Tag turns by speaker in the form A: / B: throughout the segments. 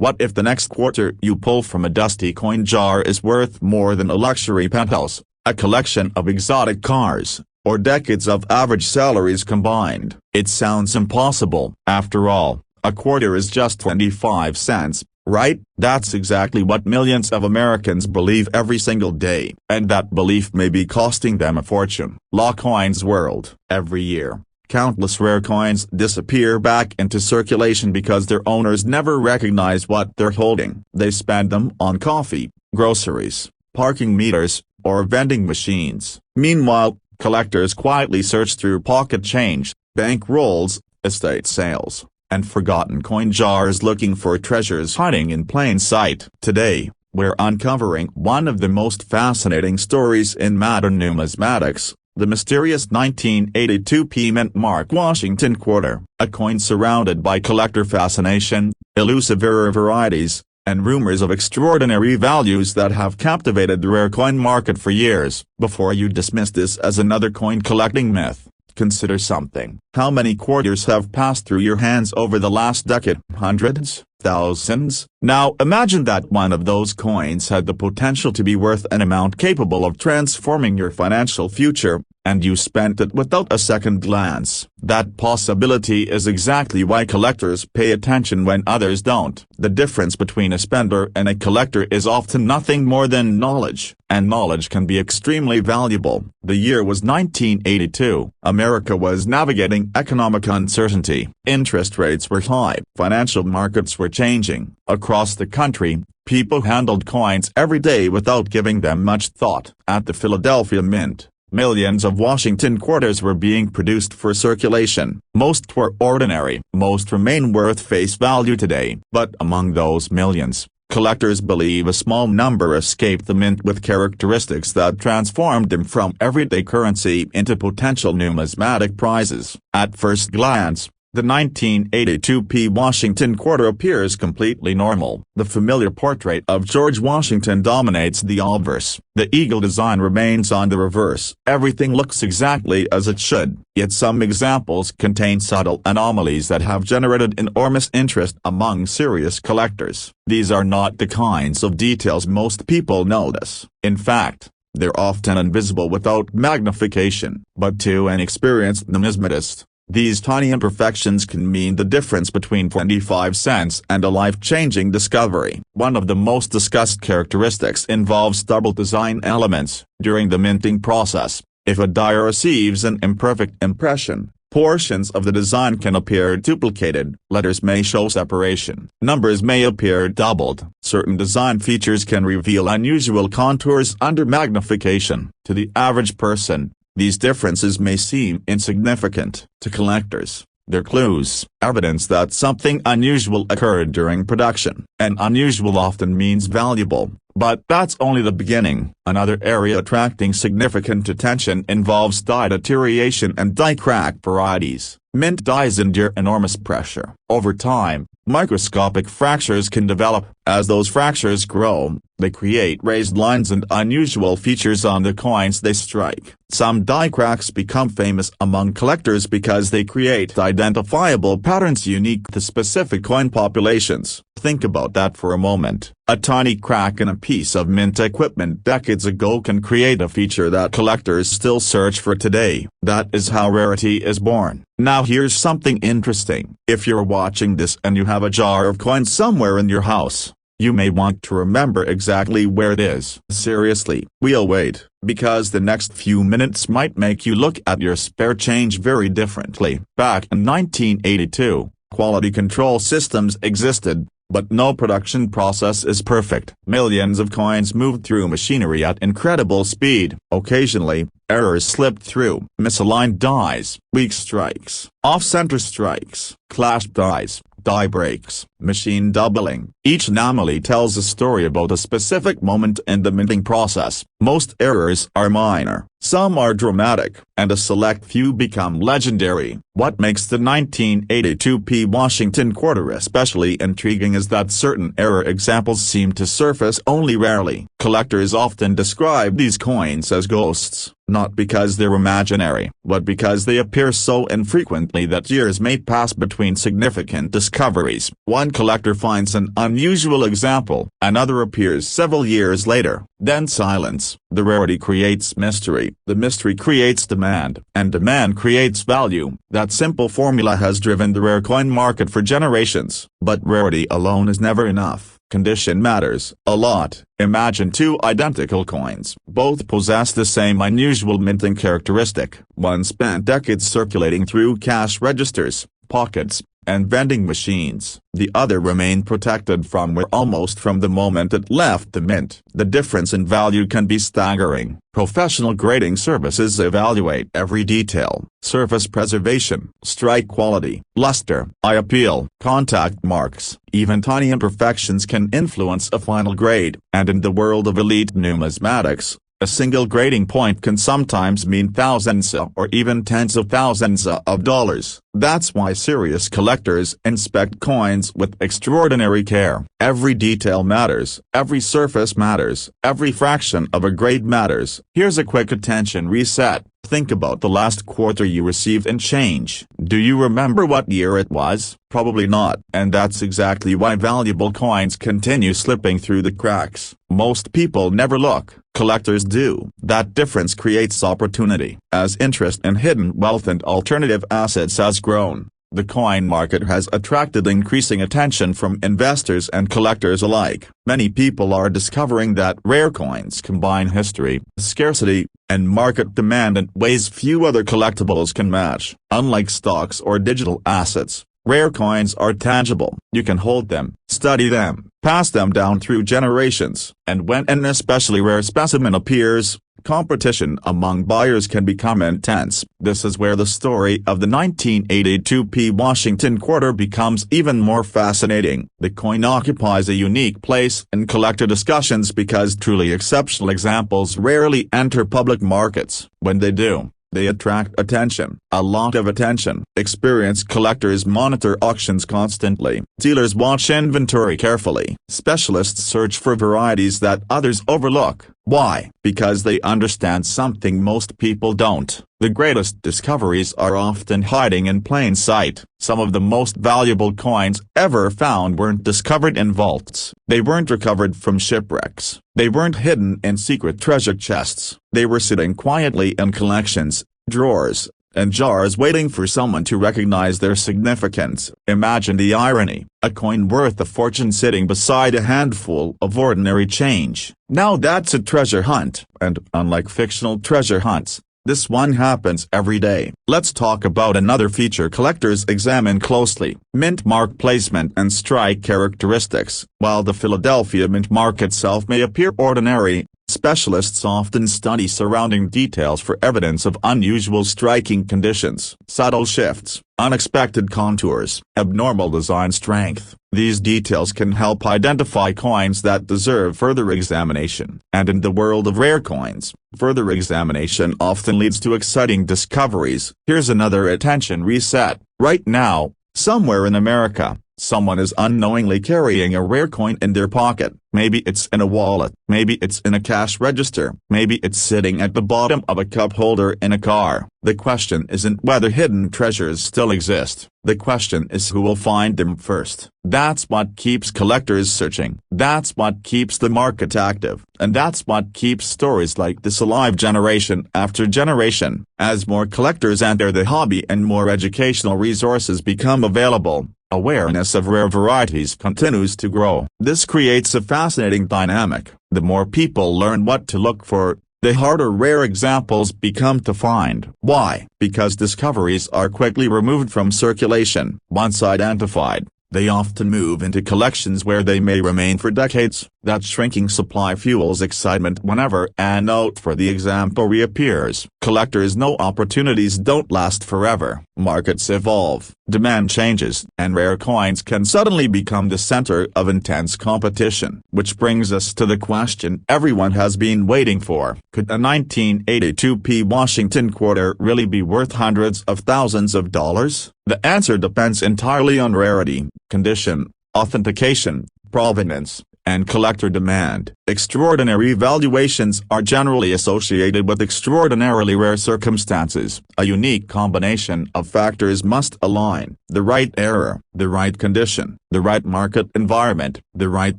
A: What if the next quarter you pull from a dusty coin jar is worth more than a luxury penthouse, a collection of exotic cars, or decades of average salaries combined? It sounds impossible. After all, a quarter is just 25 cents, right? That's exactly what millions of Americans believe every single day. And that belief may be costing them a fortune. La Coin's World. Every year, countless rare coins disappear back into circulation because their owners never recognize what they're holding. They spend them on coffee, groceries, parking meters, or vending machines. Meanwhile, collectors quietly search through pocket change, bank rolls, estate sales, and forgotten coin jars looking for treasures hiding in plain sight. Today, we're uncovering one of the most fascinating stories in modern numismatics, the mysterious 1982 Mint Mark Washington quarter, a coin surrounded by collector fascination, elusive rare varieties, and rumors of extraordinary values that have captivated the rare coin market for years. Before you dismiss this as another coin collecting myth, consider something. How many quarters have passed through your hands over the last decade? Hundreds? Thousands? Now imagine that one of those coins had the potential to be worth an amount capable of transforming your financial future, and you spent it without a second glance. That possibility is exactly why collectors pay attention when others don't. The difference between a spender and a collector is often nothing more than knowledge, and knowledge can be extremely valuable. The year was 1982. America was navigating economic uncertainty. Interest rates were high. Financial markets were changing. Across the country, people handled coins every day without giving them much thought. At the Philadelphia Mint, millions of Washington quarters were being produced for circulation. Most were ordinary. Most remain worth face value today. But among those millions, collectors believe a small number escaped the mint with characteristics that transformed them from everyday currency into potential numismatic prizes. At first glance, the 1982 Washington quarter appears completely normal. The familiar portrait of George Washington dominates the obverse. The eagle design remains on the reverse. Everything looks exactly as it should. Yet some examples contain subtle anomalies that have generated enormous interest among serious collectors. These are not the kinds of details most people notice. In fact, they're often invisible without magnification. But to an experienced numismatist, these tiny imperfections can mean the difference between 25 cents and a life-changing discovery. One of the most discussed characteristics involves double design elements. During the minting process, if a die receives an imperfect impression, portions of the design can appear duplicated. Letters may show separation. Numbers may appear doubled. Certain design features can reveal unusual contours under magnification. To the average person, these differences may seem insignificant. To collectors, they're clues, evidence that something unusual occurred during production. And unusual often means valuable, but that's only the beginning. Another area attracting significant attention involves die deterioration and die crack varieties. Mint dies endure enormous pressure. Over time, microscopic fractures can develop. As those fractures grow, they create raised lines and unusual features on the coins they strike. Some die cracks become famous among collectors because they create identifiable patterns unique to specific coin populations. Think about that for a moment. A tiny crack in a piece of mint equipment decades ago can create a feature that collectors still search for today. That is how rarity is born. Now here's something interesting. If you're watching this and you have a jar of coins somewhere in your house, you may want to remember exactly where it is. Seriously, we'll wait, because the next few minutes might make you look at your spare change very differently. Back in 1982, quality control systems existed, but no production process is perfect. Millions of coins moved through machinery at incredible speed. Occasionally, errors slipped through. Misaligned dies, weak strikes, off-center strikes, clashed dies, die breaks, machine doubling. Each anomaly tells a story about a specific moment in the minting process. Most errors are minor, some are dramatic, and a select few become legendary. What makes the 1982 Washington quarter especially intriguing is that certain error examples seem to surface only rarely. Collectors often describe these coins as ghosts, not because they're imaginary, but because they appear so infrequently that years may pass between significant discoveries. One collector finds an unusual example, another appears several years later, then silence. The rarity creates mystery, the mystery creates demand, and demand creates value. That simple formula has driven the rare coin market for generations. But rarity alone is never enough. Condition matters a lot. Imagine two identical coins. Both possess the same unusual minting characteristic. One spent decades circulating through cash registers, pockets, and vending machines. The other remained protected from wear almost from the moment it left the mint. The difference in value can be staggering. Professional grading services evaluate every detail: surface preservation, strike quality, luster, eye appeal, contact marks. Even tiny imperfections can influence a final grade. And in the world of elite numismatics, a single grading point can sometimes mean thousands or even tens of thousands of dollars. That's why serious collectors inspect coins with extraordinary care. Every detail matters, every surface matters, every fraction of a grade matters. Here's a quick attention reset. Think about the last quarter you received in change. Do you remember what year it was? Probably not. And that's exactly why valuable coins continue slipping through the cracks. Most people never look. Collectors do. That difference creates opportunity. As interest in hidden wealth and alternative assets has grown, the coin market has attracted increasing attention from investors and collectors alike. Many people are discovering that rare coins combine history, scarcity, and market demand in ways few other collectibles can match. Unlike stocks or digital assets, rare coins are tangible. You can hold them, study them, pass them down through generations, and when an especially rare specimen appears, competition among buyers can become intense. This is where the story of the 1982 Washington quarter becomes even more fascinating. The coin occupies a unique place in collector discussions because truly exceptional examples rarely enter public markets. When they do, they attract attention, a lot of attention. Experienced collectors monitor auctions constantly. Dealers watch inventory carefully. Specialists search for varieties that others overlook. Why? Because they understand something most people don't. The greatest discoveries are often hiding in plain sight. Some of the most valuable coins ever found weren't discovered in vaults. They weren't recovered from shipwrecks. They weren't hidden in secret treasure chests. They were sitting quietly in collections, drawers, and jars waiting for someone to recognize their significance. Imagine the irony: a coin worth a fortune sitting beside a handful of ordinary change. Now that's a treasure hunt. And unlike fictional treasure hunts, this one happens every day. Let's talk about another feature collectors examine closely: mint mark placement and strike characteristics. While the Philadelphia mint mark itself may appear ordinary, specialists often study surrounding details for evidence of unusual striking conditions. Subtle shifts, unexpected contours, abnormal design strength. These details can help identify coins that deserve further examination. And in the world of rare coins, further examination often leads to exciting discoveries. Here's another attention reset. Right now, somewhere in America, someone is unknowingly carrying a rare coin in their pocket. Maybe it's in a wallet, maybe it's in a cash register, maybe it's sitting at the bottom of a cup holder in a car. The question isn't whether hidden treasures still exist. The question is who will find them first. That's what keeps collectors searching. That's what keeps the market active. And that's what keeps stories like this alive generation after generation. As more collectors enter the hobby and more educational resources become available, awareness of rare varieties continues to grow. This creates a fascinating dynamic. The more people learn what to look for, the harder rare examples become to find. Why? Because discoveries are quickly removed from circulation. Once identified, they often move into collections where they may remain for decades. That shrinking supply fuels excitement whenever a note for the example reappears. Collectors know opportunities don't last forever. Markets evolve, demand changes, and rare coins can suddenly become the center of intense competition. Which brings us to the question everyone has been waiting for. Could a 1982 Washington quarter really be worth hundreds of thousands of dollars? The answer depends entirely on rarity, condition, authentication, provenance, and collector demand. Extraordinary valuations are generally associated with extraordinarily rare circumstances. A unique combination of factors must align: the right era, the right condition, the right market environment, the right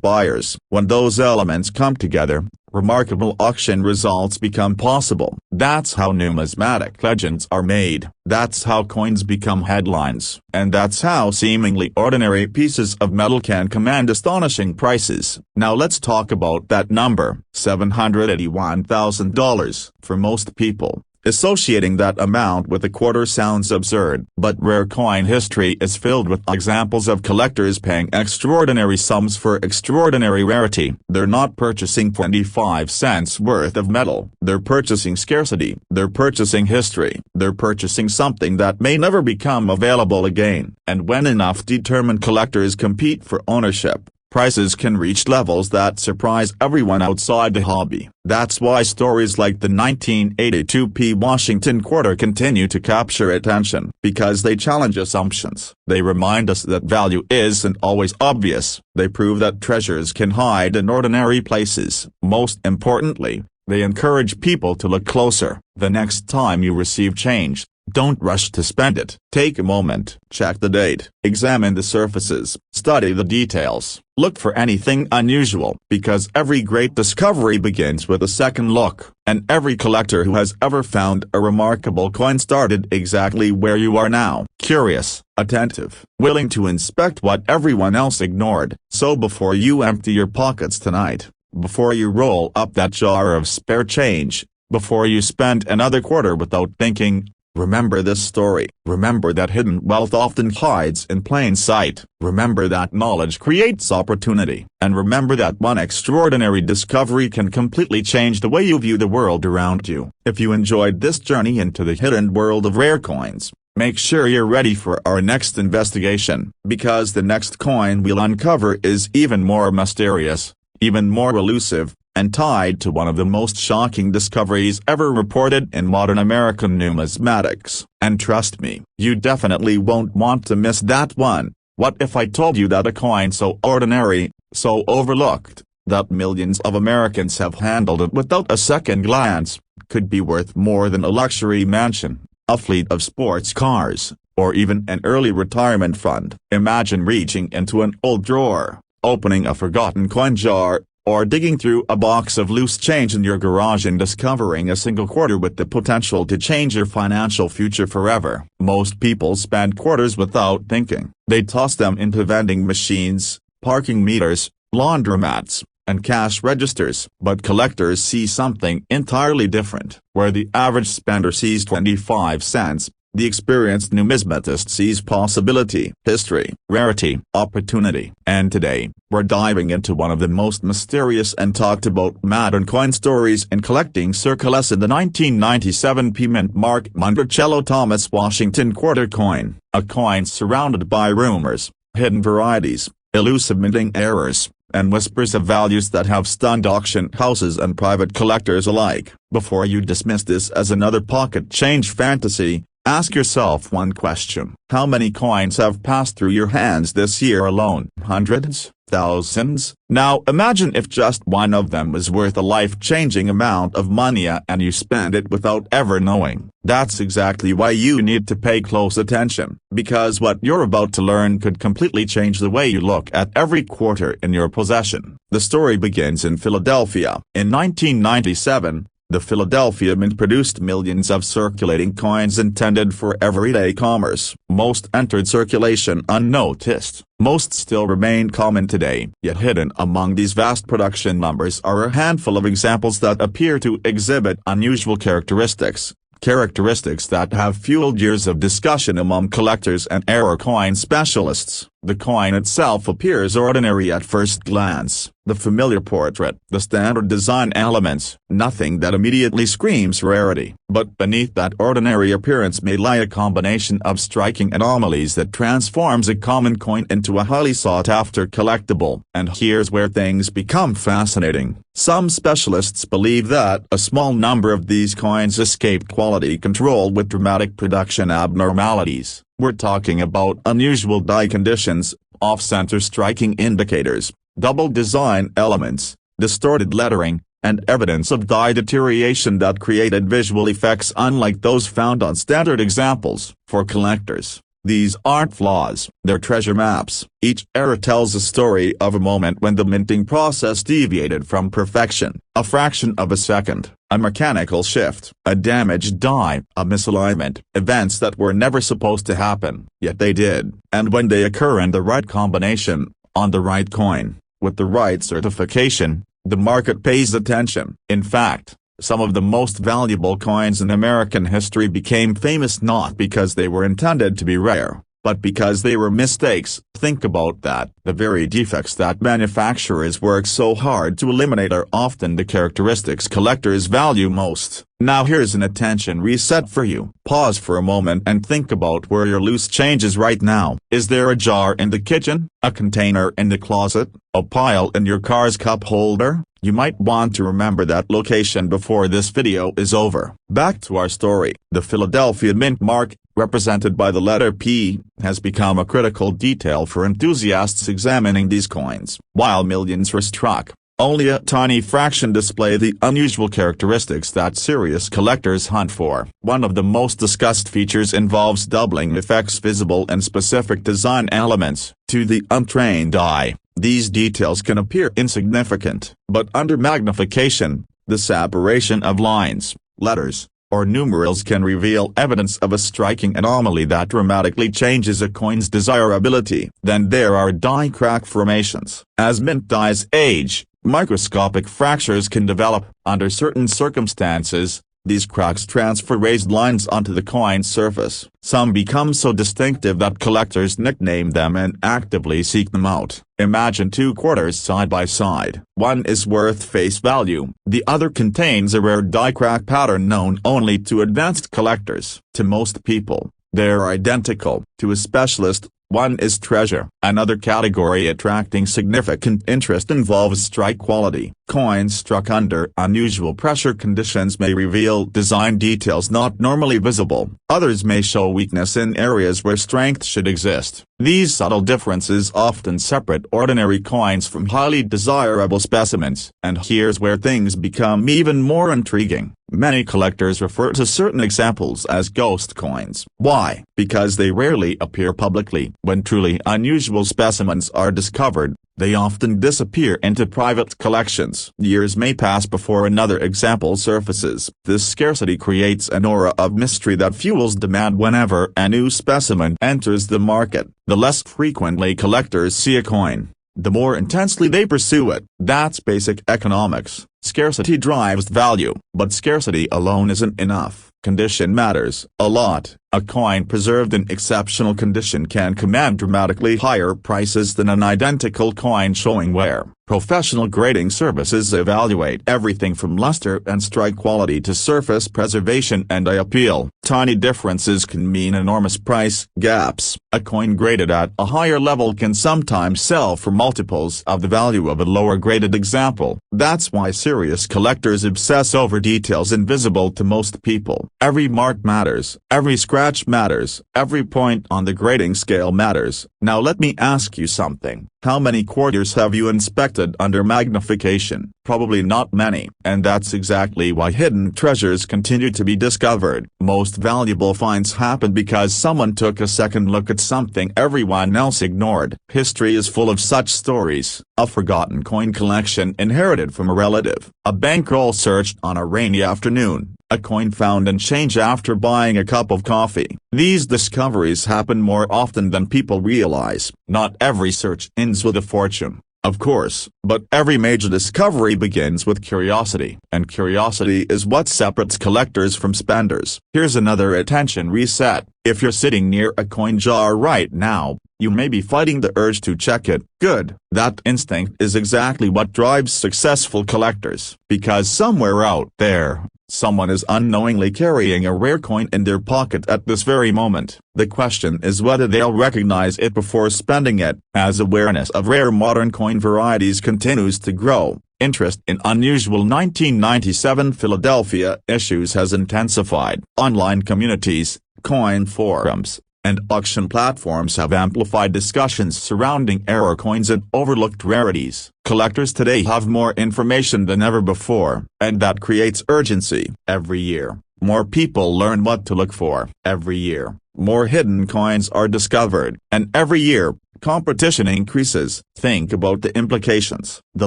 A: buyers. When those elements come together, remarkable auction results become possible. That's how numismatic legends are made. That's how coins become headlines. And that's how seemingly ordinary pieces of metal can command astonishing prices. Now let's talk about that number, $781,000. For most people, associating that amount with a quarter sounds absurd. But rare coin history is filled with examples of collectors paying extraordinary sums for extraordinary rarity. They're not purchasing 25 cents worth of metal. They're purchasing scarcity. They're purchasing history. They're purchasing something that may never become available again. And when enough determined collectors compete for ownership, prices can reach levels that surprise everyone outside the hobby. That's why stories like the 1982 P. Washington quarter continue to capture attention, because they challenge assumptions. They remind us that value isn't always obvious. They prove that treasures can hide in ordinary places. Most importantly, they encourage people to look closer. The next time you receive change, don't rush to spend it. Take a moment, check the date, examine the surfaces, study the details, look for anything unusual, because every great discovery begins with a second look, and every collector who has ever found a remarkable coin started exactly where you are now: curious, attentive, willing to inspect what everyone else ignored. So before you empty your pockets tonight, before you roll up that jar of spare change, before you spend another quarter without thinking, remember this story. Remember that hidden wealth often hides in plain sight. Remember that knowledge creates opportunity. And remember that one extraordinary discovery can completely change the way you view the world around you. If you enjoyed this journey into the hidden world of rare coins, make sure you're ready for our next investigation, because the next coin we'll uncover is even more mysterious, even more elusive, and tied to one of the most shocking discoveries ever reported in modern American numismatics. And trust me, you definitely won't want to miss that one. What if I told you that a coin so ordinary, so overlooked, that millions of Americans have handled it without a second glance, could be worth more than a luxury mansion, a fleet of sports cars, or even an early retirement fund? Imagine reaching into an old drawer, opening a forgotten coin jar, or digging through a box of loose change in your garage and discovering a single quarter with the potential to change your financial future forever. Most people spend quarters without thinking. They toss them into vending machines, parking meters, laundromats, and cash registers. But collectors see something entirely different. Where the average spender sees 25 cents, the experienced numismatist sees possibility, history, rarity, opportunity. And today, we're diving into one of the most mysterious and talked about modern coin stories in collecting. Circa less in the 1997 P. Mint Mark Monticello Thomas Washington quarter coin, a coin surrounded by rumors, hidden varieties, elusive minting errors, and whispers of values that have stunned auction houses and private collectors alike. Before you dismiss this as another pocket change fantasy, ask yourself one question: how many coins have passed through your hands this year alone? Hundreds? Thousands? Now imagine if just one of them was worth a life-changing amount of money and you spent it without ever knowing. That's exactly why you need to pay close attention, because what you're about to learn could completely change the way you look at every quarter in your possession. The story begins in Philadelphia. In 1997, the Philadelphia Mint produced millions of circulating coins intended for everyday commerce. Most entered circulation unnoticed. Most still remain common today. Yet hidden among these vast production numbers are a handful of examples that appear to exhibit unusual characteristics. Characteristics that have fueled years of discussion among collectors and rare coin specialists. The coin itself appears ordinary at first glance. The familiar portrait, the standard design elements, nothing that immediately screams rarity. But beneath that ordinary appearance may lie a combination of striking anomalies that transforms a common coin into a highly sought-after collectible. And here's where things become fascinating. Some specialists believe that a small number of these coins escape quality control with dramatic production abnormalities. We're talking about unusual die conditions, off-center striking indicators, double design elements, distorted lettering, and evidence of dye deterioration that created visual effects unlike those found on standard examples. For collectors, these aren't flaws, they're treasure maps. Each error tells a story of a moment when the minting process deviated from perfection, a fraction of a second, a mechanical shift, a damaged die, a misalignment, events that were never supposed to happen, yet they did. And when they occur in the right combination, on the right coin, with the right certification, the market pays attention. In fact, some of the most valuable coins in American history became famous not because they were intended to be rare, but because they were mistakes. Think about that. The very defects that manufacturers work so hard to eliminate are often the characteristics collectors value most. Now here's an attention reset for you. Pause for a moment and think about where your loose change is right now. Is there a jar in the kitchen? A container in the closet? A pile in your car's cup holder? You might want to remember that location before this video is over. Back to our story. The Philadelphia Mint mark, represented by the letter P, has become a critical detail for enthusiasts examining these coins. While millions were struck, only a tiny fraction display the unusual characteristics that serious collectors hunt for. One of the most discussed features involves doubling effects visible in specific design elements. To the untrained eye, these details can appear insignificant, but under magnification, the separation of lines, letters, or numerals can reveal evidence of a striking anomaly that dramatically changes a coin's desirability. Then there are die crack formations. As mint dies age, microscopic fractures can develop. Under certain circumstances, these cracks transfer raised lines onto the coin's surface. Some become so distinctive that collectors nickname them and actively seek them out. Imagine two quarters side by side. One is worth face value, the other contains a rare die crack pattern known only to advanced collectors. To most people, they're identical. To a specialist, one is treasure. Another category attracting significant interest involves strike quality. Coins struck under unusual pressure conditions may reveal design details not normally visible. Others may show weakness in areas where strength should exist. These subtle differences often separate ordinary coins from highly desirable specimens. And here's where things become even more intriguing. Many collectors refer to certain examples as ghost coins. Why? Because they rarely appear publicly. When truly unusual specimens are discovered, they often disappear into private collections. Years may pass before another example surfaces. This scarcity creates an aura of mystery that fuels demand whenever a new specimen enters the market. The less frequently collectors see a coin, the more intensely they pursue it. That's basic economics. Scarcity drives value, but scarcity alone isn't enough. Condition matters a lot. A coin preserved in exceptional condition can command dramatically higher prices than an identical coin showing wear. Professional grading services evaluate everything from luster and strike quality to surface preservation and eye appeal. Tiny differences can mean enormous price gaps. A coin graded at a higher level can sometimes sell for multiples of the value of a lower graded example. That's why serious collectors obsess over details invisible to most people. Every mark matters, every scratch matters, every point on the grading scale matters. Now let me ask you something. How many quarters have you inspected under magnification? Probably not many. And that's exactly why hidden treasures continue to be discovered. Most valuable finds happen because someone took a second look at something everyone else ignored. History is full of such stories. A forgotten coin collection inherited from a relative. A bankroll searched on a rainy afternoon. A coin found in change after buying a cup of coffee. These discoveries happen more often than people realize. Not every search ends with a fortune, of course, but every major discovery begins with curiosity. And curiosity is what separates collectors from spenders. Here's another attention reset. If you're sitting near a coin jar right now, you may be fighting the urge to check it. Good. That instinct is exactly what drives successful collectors. Because somewhere out there, someone is unknowingly carrying a rare coin in their pocket at this very moment. The question is whether they'll recognize it before spending it. As awareness of rare modern coin varieties continues to grow, interest in unusual 1997 Philadelphia issues has intensified. Online communities, coin forums, and auction platforms have amplified discussions surrounding rare coins and overlooked rarities. Collectors today have more information than ever before, and that creates urgency. Every year, more people learn what to look for. Every year, more hidden coins are discovered, and every year, competition increases. Think about the implications. The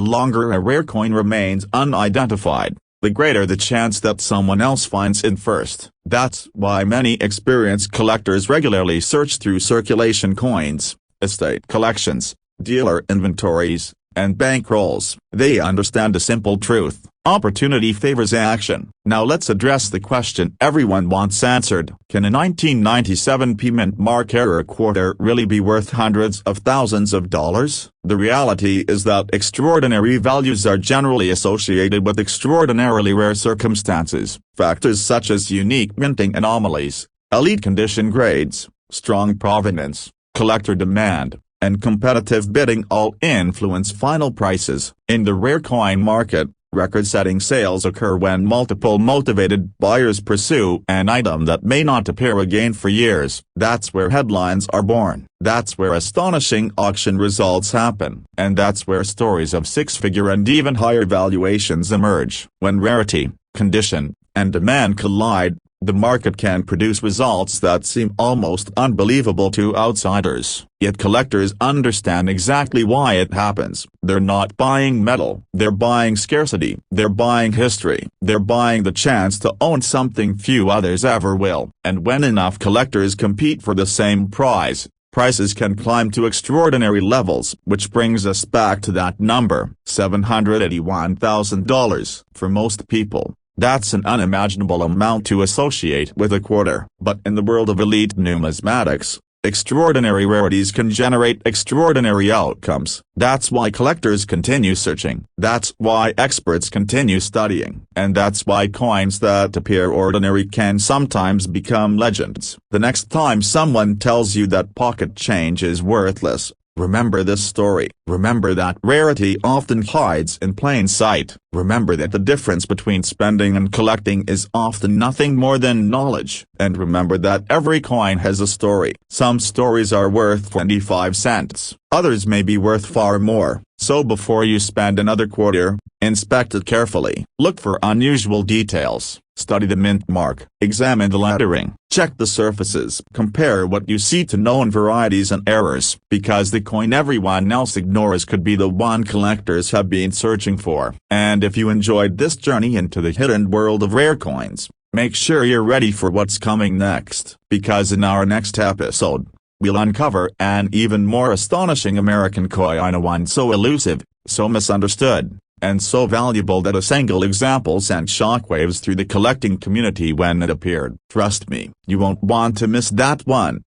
A: longer a rare coin remains unidentified, the greater the chance that someone else finds it first. That's why many experienced collectors regularly search through circulation coins, estate collections, dealer inventories, and bankrolls. They understand a simple truth: opportunity favors action. Now let's address the question everyone wants answered. Can a 1997 Mint Mark error quarter really be worth hundreds of thousands of dollars? The reality is that extraordinary values are generally associated with extraordinarily rare circumstances. Factors such as unique minting anomalies, elite condition grades, strong provenance, collector demand, and competitive bidding all influence final prices. In the rare coin market, record-setting sales occur when multiple motivated buyers pursue an item that may not appear again for years. That's where headlines are born. That's where astonishing auction results happen. And that's where stories of six-figure and even higher valuations emerge. When rarity, condition, and demand collide, the market can produce results that seem almost unbelievable to outsiders. Yet collectors understand exactly why it happens. They're not buying metal. They're buying scarcity. They're buying history. They're buying the chance to own something few others ever will. And when enough collectors compete for the same prize, prices can climb to extraordinary levels. Which brings us back to that number, $781,000. For most people, that's an unimaginable amount to associate with a quarter. But in the world of elite numismatics, extraordinary rarities can generate extraordinary outcomes. That's why collectors continue searching. That's why experts continue studying. And that's why coins that appear ordinary can sometimes become legends. The next time someone tells you that pocket change is worthless, remember this story. Remember that rarity often hides in plain sight. Remember that the difference between spending and collecting is often nothing more than knowledge. And remember that every coin has a story. Some stories are worth 25 cents. Others may be worth far more. So before you spend another quarter, inspect it carefully. Look for unusual details. Study the mint mark. Examine the lettering. Check the surfaces. Compare what you see to known varieties and errors. Because the coin everyone else ignores could be the one collectors have been searching for. And if you enjoyed this journey into the hidden world of rare coins, make sure you're ready for what's coming next. Because in our next episode, we'll uncover an even more astonishing American coin, one so elusive, so misunderstood, and so valuable that a single example sent shockwaves through the collecting community when it appeared. Trust me, you won't want to miss that one.